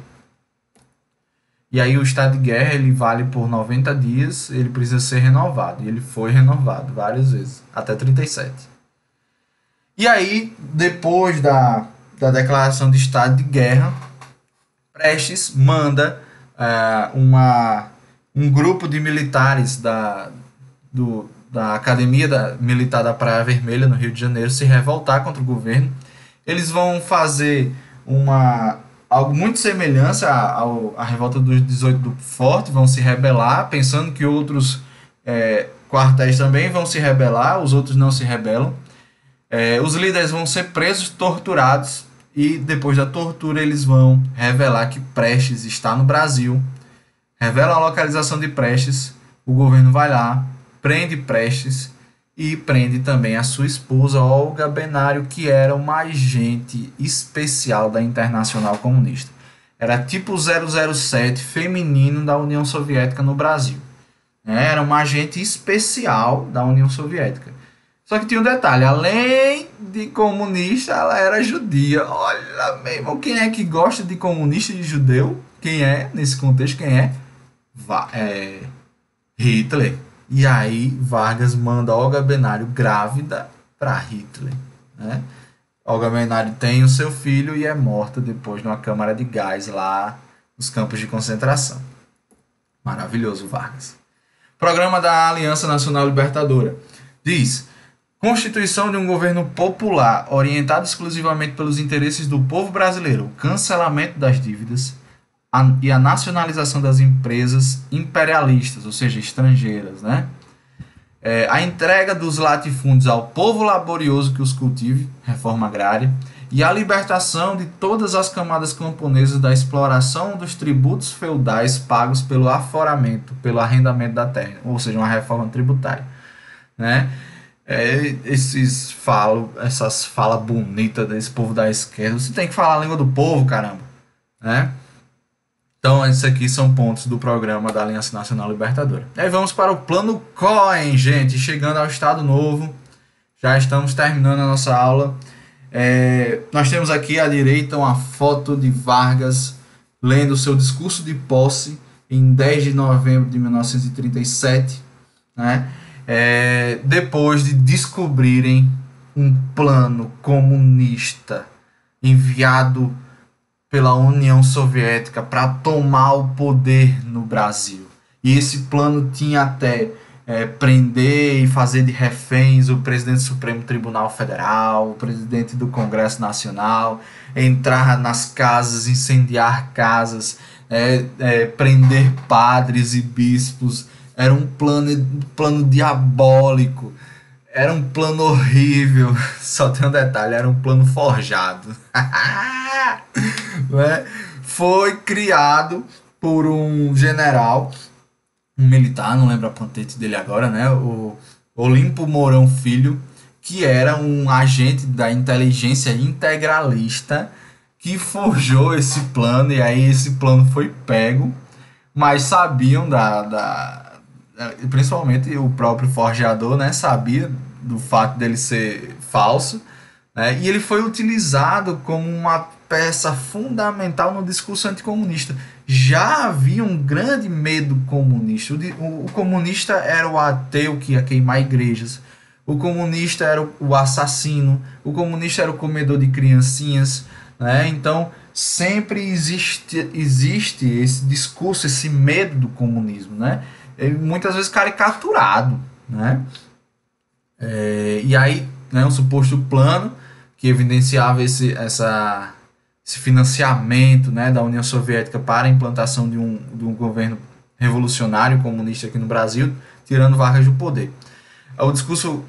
E aí o estado de guerra ele vale por 90 dias, ele precisa ser renovado. E ele foi renovado várias vezes, até 37. E aí, depois da declaração de estado de guerra, Prestes manda um grupo de militares da Academia Militar da Praia Vermelha, no Rio de Janeiro, se revoltar contra o governo. Eles vão fazer algo muito semelhante à revolta dos 18 do Forte, vão se rebelar, pensando que outros quartéis também vão se rebelar, os outros não se rebelam. Os líderes vão ser presos, torturados, e depois da tortura eles vão revelar que Prestes está no Brasil, revela a localização de Prestes, o governo vai lá, prende Prestes e prende também a sua esposa, Olga Benário, que era uma agente especial da Internacional Comunista. Era tipo 007 feminino da União Soviética no Brasil. Era uma agente especial da União Soviética. Só que tinha um detalhe: além de comunista, ela era judia. Olha mesmo, quem é que gosta de comunista e de judeu? Quem é, nesse contexto, quem é? Hitler. E aí Vargas manda Olga Benário grávida para Hitler, né? Olga Benário tem o seu filho e é morta depois numa câmara de gás lá nos campos de concentração. Maravilhoso, Vargas. Programa da Aliança Nacional Libertadora. Diz: Constituição de um governo popular orientado exclusivamente pelos interesses do povo brasileiro, o cancelamento das dívidas e a nacionalização das empresas imperialistas, ou seja, estrangeiras, né? A entrega dos latifúndios ao povo laborioso que os cultive, reforma agrária, e a libertação de todas as camadas camponesas da exploração dos tributos feudais pagos pelo aforamento, pelo arrendamento da terra, ou seja, uma reforma tributária, né? Essas falas bonitas desse povo da esquerda. Você tem que falar a língua do povo, caramba, né? Então, esses aqui são pontos do programa da Aliança Nacional Libertadora. E aí vamos para o Plano Cohen, gente. Chegando ao Estado Novo, já estamos terminando a nossa aula. Nós temos aqui à direita uma foto de Vargas lendo seu discurso de posse em 10 de novembro de 1937, né? Depois de descobrirem um plano comunista enviado pela União Soviética para tomar o poder no Brasil. E esse plano tinha até prender e fazer de reféns o presidente do Supremo Tribunal Federal, o presidente do Congresso Nacional, entrar nas casas, incendiar casas, prender padres e bispos. Era um plano diabólico. Era um plano horrível. Só tem um detalhe, era um plano forjado. Né? Foi criado por um general, um militar, não lembro a patente dele agora, né? O Olimpo Mourão Filho, que era um agente da inteligência integralista que forjou esse plano, e aí esse plano foi pego, mas sabiam principalmente o próprio forjador, né, sabia do fato dele ser falso, né, e ele foi utilizado como uma peça fundamental no discurso anticomunista. Já havia um grande medo comunista. O comunista era o ateu que ia queimar igrejas. O comunista era o assassino. O comunista era o comedor de criancinhas. Né? Então, sempre existe esse discurso, esse medo do comunismo. Né? Muitas vezes caricaturado. Né? E aí, né, um suposto plano que evidenciava esse financiamento, né, da União Soviética para a implantação de um governo revolucionário comunista aqui no Brasil, tirando Vargas do poder. O discurso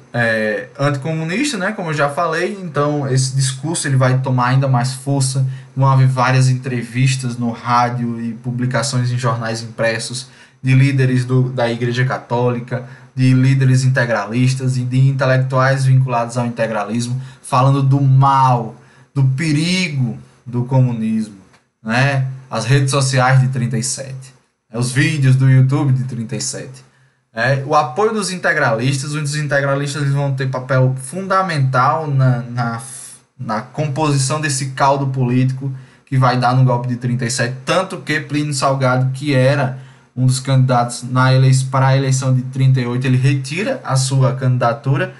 anticomunista, né, como eu já falei, então esse discurso ele vai tomar ainda mais força. Vão haver várias entrevistas no rádio e publicações em jornais impressos de líderes da Igreja Católica, de líderes integralistas e de intelectuais vinculados ao integralismo, falando do mal, do perigo do comunismo, né? As redes sociais de 37, os vídeos do YouTube de 37. O apoio dos integralistas, os integralistas eles vão ter papel fundamental na composição desse caldo político que vai dar no golpe de 37, tanto que Plínio Salgado, que era um dos candidatos para a eleição de 38, ele retira a sua candidatura,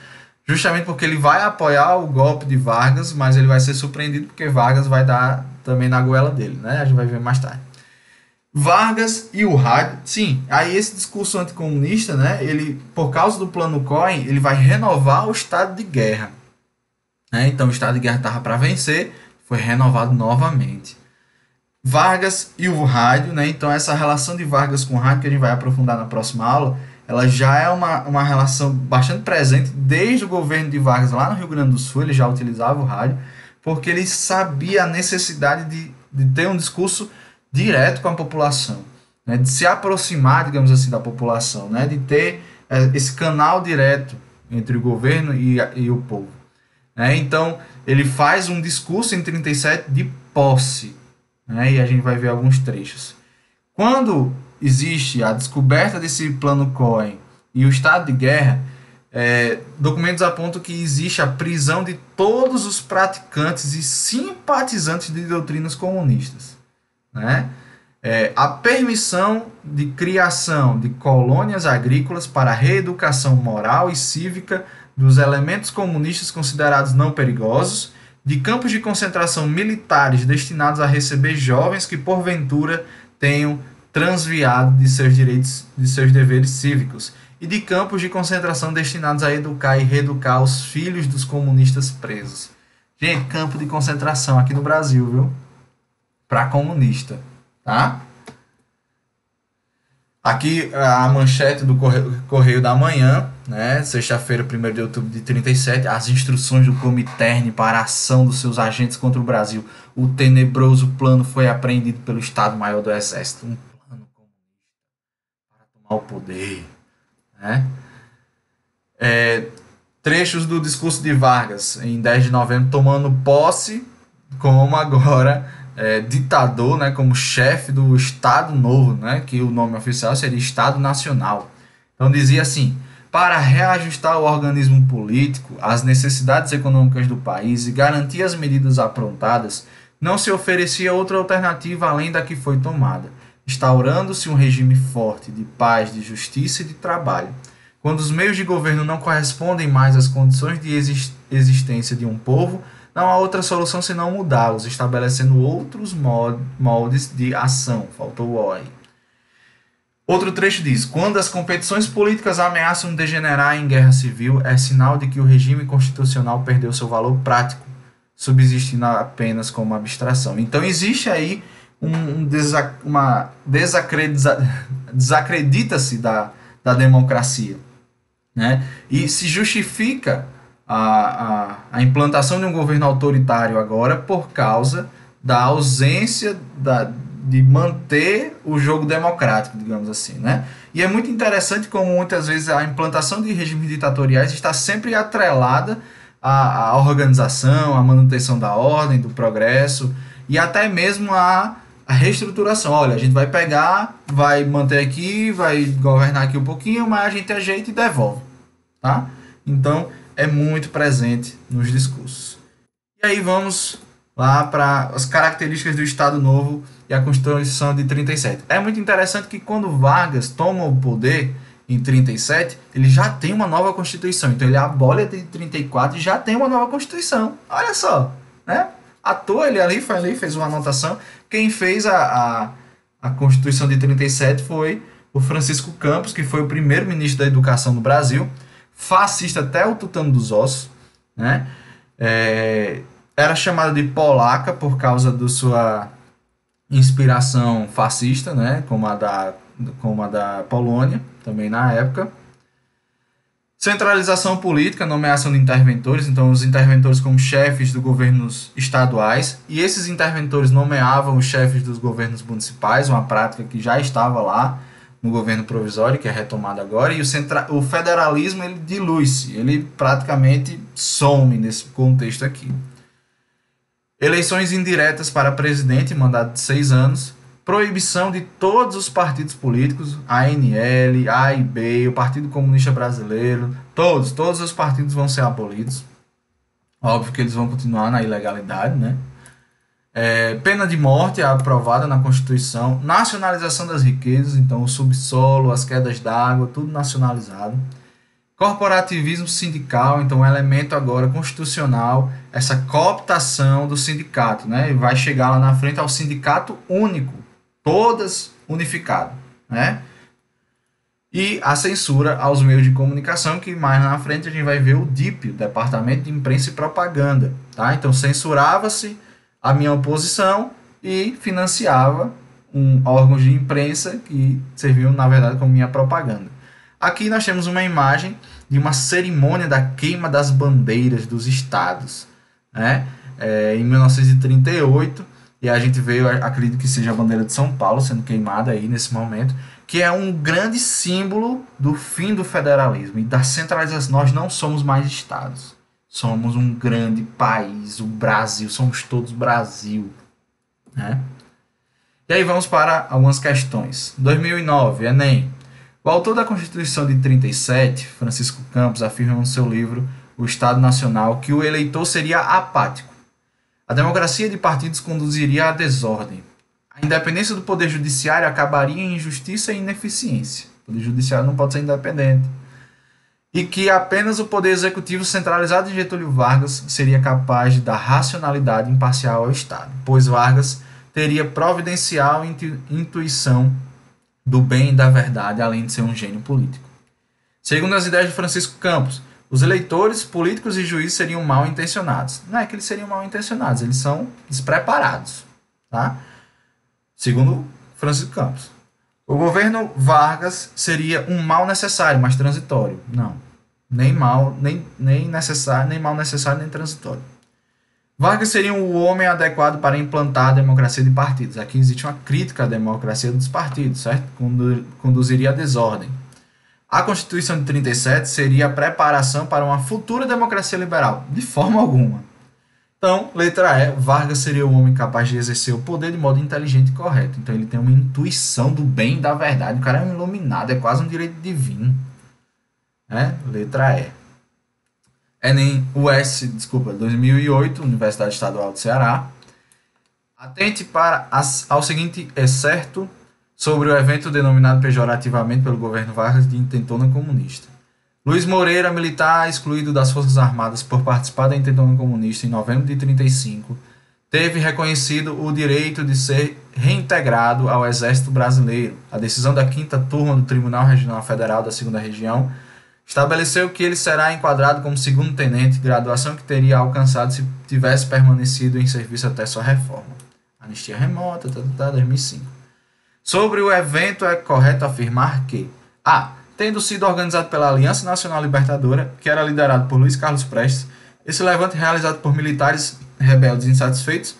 justamente porque ele vai apoiar o golpe de Vargas, mas ele vai ser surpreendido porque Vargas vai dar também na goela dele, né? A gente vai ver mais tarde. Vargas e o rádio, sim, aí esse discurso anticomunista, né? Ele, por causa do plano Cohen, ele vai renovar o estado de guerra. Né? Então o estado de guerra estava para vencer, foi renovado novamente. Vargas e o rádio, né? Então essa relação de Vargas com o rádio, que a gente vai aprofundar na próxima aula, ela já é uma relação bastante presente desde o governo de Vargas lá no Rio Grande do Sul. Ele já utilizava o rádio, porque ele sabia a necessidade de ter um discurso direto com a população, né? De se aproximar, digamos assim, da população, né? De ter esse canal direto entre o governo e o povo. Né? Então, ele faz um discurso em 37 de posse, né? E a gente vai ver alguns trechos. Quando existe a descoberta desse plano Cohen e o estado de guerra, documentos apontam que existe a prisão de todos os praticantes e simpatizantes de doutrinas comunistas. Né? A permissão de criação de colônias agrícolas para a reeducação moral e cívica dos elementos comunistas considerados não perigosos, de campos de concentração militares destinados a receber jovens que porventura tenham transviado de seus direitos, de seus deveres cívicos, e de campos de concentração destinados a educar e reeducar os filhos dos comunistas presos. Gente, campo de concentração aqui no Brasil, viu? Para comunista, tá? Aqui a manchete do Correio da Manhã, né? Sexta-feira, 1º de outubro de 37, as instruções do Comintern para a ação dos seus agentes contra o Brasil. O tenebroso plano foi apreendido pelo Estado-Maior do Exército. Um plano comunista para tomar o poder, né? trechos do discurso de Vargas em 10 de novembro, tomando posse como agora ditador, né, como chefe do Estado Novo, né, que o nome oficial seria Estado Nacional. Então dizia assim: para reajustar o organismo político às necessidades econômicas do país e garantir as medidas aprontadas, não se oferecia outra alternativa além da que foi tomada, instaurando-se um regime forte de paz, de justiça e de trabalho. Quando os meios de governo não correspondem mais às condições de existência de um povo, não há outra solução senão mudá-los, estabelecendo outros moldes de ação. Faltou o O aí. Outro trecho diz: quando as competições políticas ameaçam degenerar em guerra civil, é sinal de que o regime constitucional perdeu seu valor prático, subsistindo apenas como abstração. Então existe aí uma desacredita-se da democracia, né? E se justifica a implantação de um governo autoritário agora por causa da ausência de manter o jogo democrático, digamos assim, né? E é muito interessante como muitas vezes a implantação de regimes ditatoriais está sempre atrelada à organização, à manutenção da ordem, do progresso e até mesmo a reestruturação. Olha, a gente vai pegar, vai manter aqui, vai governar aqui um pouquinho, mas a gente ajeita e devolve, tá? Então, é muito presente nos discursos. E aí vamos lá para as características do Estado Novo e a Constituição de 37. É muito interessante que quando Vargas toma o poder em 37, ele já tem uma nova Constituição. Então ele abole a de 34 e já tem uma nova Constituição. Olha só, né? À toa ele ali, foi ali, fez uma anotação. Quem fez a Constituição de 37 foi o Francisco Campos, que foi o primeiro ministro da Educação do Brasil, fascista até o tutano dos ossos, né? Era chamada de polaca por causa da sua inspiração fascista, né? Como a da Polônia, também na época. Centralização política, nomeação de interventores, então os interventores como chefes dos governos estaduais, e esses interventores nomeavam os chefes dos governos municipais, uma prática que já estava lá no governo provisório, que é retomada agora, e o federalismo ele dilui-se, ele praticamente some nesse contexto aqui. Eleições indiretas para presidente, mandato de 6 anos, proibição de todos os partidos políticos, ANL, AIB, o Partido Comunista Brasileiro, todos os partidos vão ser abolidos. Óbvio que eles vão continuar na ilegalidade, né? Pena de morte é aprovada na Constituição, nacionalização das riquezas, então o subsolo, as quedas d'água, tudo nacionalizado. Corporativismo sindical, então um elemento agora constitucional, essa cooptação do sindicato, né? E vai chegar lá na frente ao sindicato único, todas unificado, né? E a censura aos meios de comunicação, que mais na frente a gente vai ver o DIP, o Departamento de Imprensa e Propaganda, tá? Então censurava-se a minha oposição e financiava órgãos de imprensa que serviam, na verdade, como minha propaganda. Aqui nós temos uma imagem de uma cerimônia da queima das bandeiras dos estados, né? Em 1938, e a gente vê, acredito que seja a bandeira de São Paulo sendo queimada aí nesse momento, que é um grande símbolo do fim do federalismo e da centralização. Nós não somos mais estados, somos um grande país, o Brasil, somos todos Brasil, né? E aí vamos para algumas questões. 2009, Enem. O autor da Constituição de 37, Francisco Campos, afirma no seu livro O Estado Nacional que o eleitor seria apático. A democracia de partidos conduziria à desordem. A independência do poder judiciário acabaria em injustiça e ineficiência. O poder judiciário não pode ser independente. E que apenas o poder executivo centralizado em Getúlio Vargas seria capaz de dar racionalidade imparcial ao Estado, pois Vargas teria providencial intuição do bem e da verdade, além de ser um gênio político. Segundo as ideias de Francisco Campos, os eleitores, políticos e juízes seriam mal intencionados. Não é que eles seriam mal intencionados, eles são despreparados, tá? Segundo Francisco Campos. O governo Vargas seria um mal necessário, mas transitório. Não. Nem mal necessário, nem transitório. Vargas seria o homem adequado para implantar a democracia de partidos. Aqui existe uma crítica à democracia dos partidos, certo? Conduziria à desordem. A Constituição de 37 seria a preparação para uma futura democracia liberal? De forma alguma. Então, letra E, Vargas seria o homem capaz de exercer o poder de modo inteligente e correto. Então, ele tem uma intuição do bem e da verdade. O cara é um iluminado, é quase um direito divino. Letra E. Enem US, desculpa, 2008, Universidade Estadual do Ceará. Atente ao seguinte excerto sobre o evento denominado pejorativamente pelo governo Vargas de intentona comunista. Luiz Moreira, militar excluído das Forças Armadas por participar da intentona comunista em novembro de 1935, teve reconhecido o direito de ser reintegrado ao Exército Brasileiro. A decisão da 5ª Turma do Tribunal Regional Federal da 2ª Região estabeleceu que ele será enquadrado como segundo-tenente, graduação que teria alcançado se tivesse permanecido em serviço até sua reforma. Anistia remota, 2005. Sobre o evento, é correto afirmar que a. Tendo sido organizado pela Aliança Nacional Libertadora, que era liderado por Luiz Carlos Prestes, esse levante realizado por militares rebeldes insatisfeitos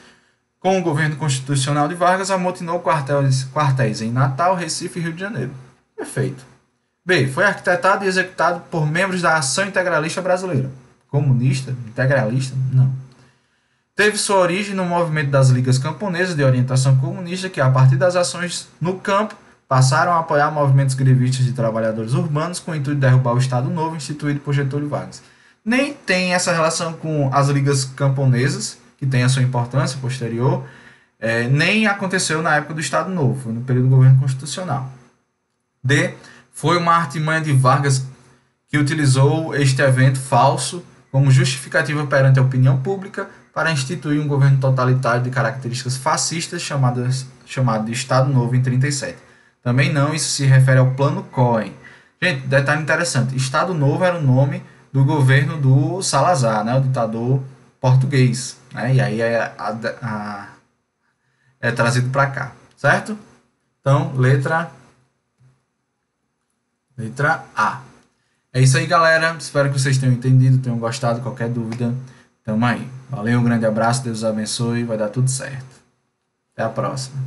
com o governo constitucional de Vargas amotinou quartéis em Natal, Recife e Rio de Janeiro. Perfeito. B. Foi arquitetado e executado por membros da Ação Integralista Brasileira. Comunista? Integralista? Não. Teve sua origem no movimento das Ligas Camponesas de orientação comunista que, a partir das ações no campo, passaram a apoiar movimentos grevistas de trabalhadores urbanos com o intuito de derrubar o Estado Novo instituído por Getúlio Vargas. Nem tem essa relação com as ligas camponesas, que tem a sua importância posterior, nem aconteceu na época do Estado Novo, foi no período do governo constitucional. D. Foi uma artimanha de Vargas que utilizou este evento falso como justificativa perante a opinião pública para instituir um governo totalitário de características fascistas chamado de Estado Novo em 1937. Também não, isso se refere ao Plano Cohen. Gente, detalhe interessante, Estado Novo era o nome do governo do Salazar, o ditador português. E aí é trazido para cá, certo? Então, letra A. É isso aí, galera. Espero que vocês tenham entendido, tenham gostado. Qualquer dúvida, tamo aí. Valeu, um grande abraço, Deus os abençoe, vai dar tudo certo. Até a próxima.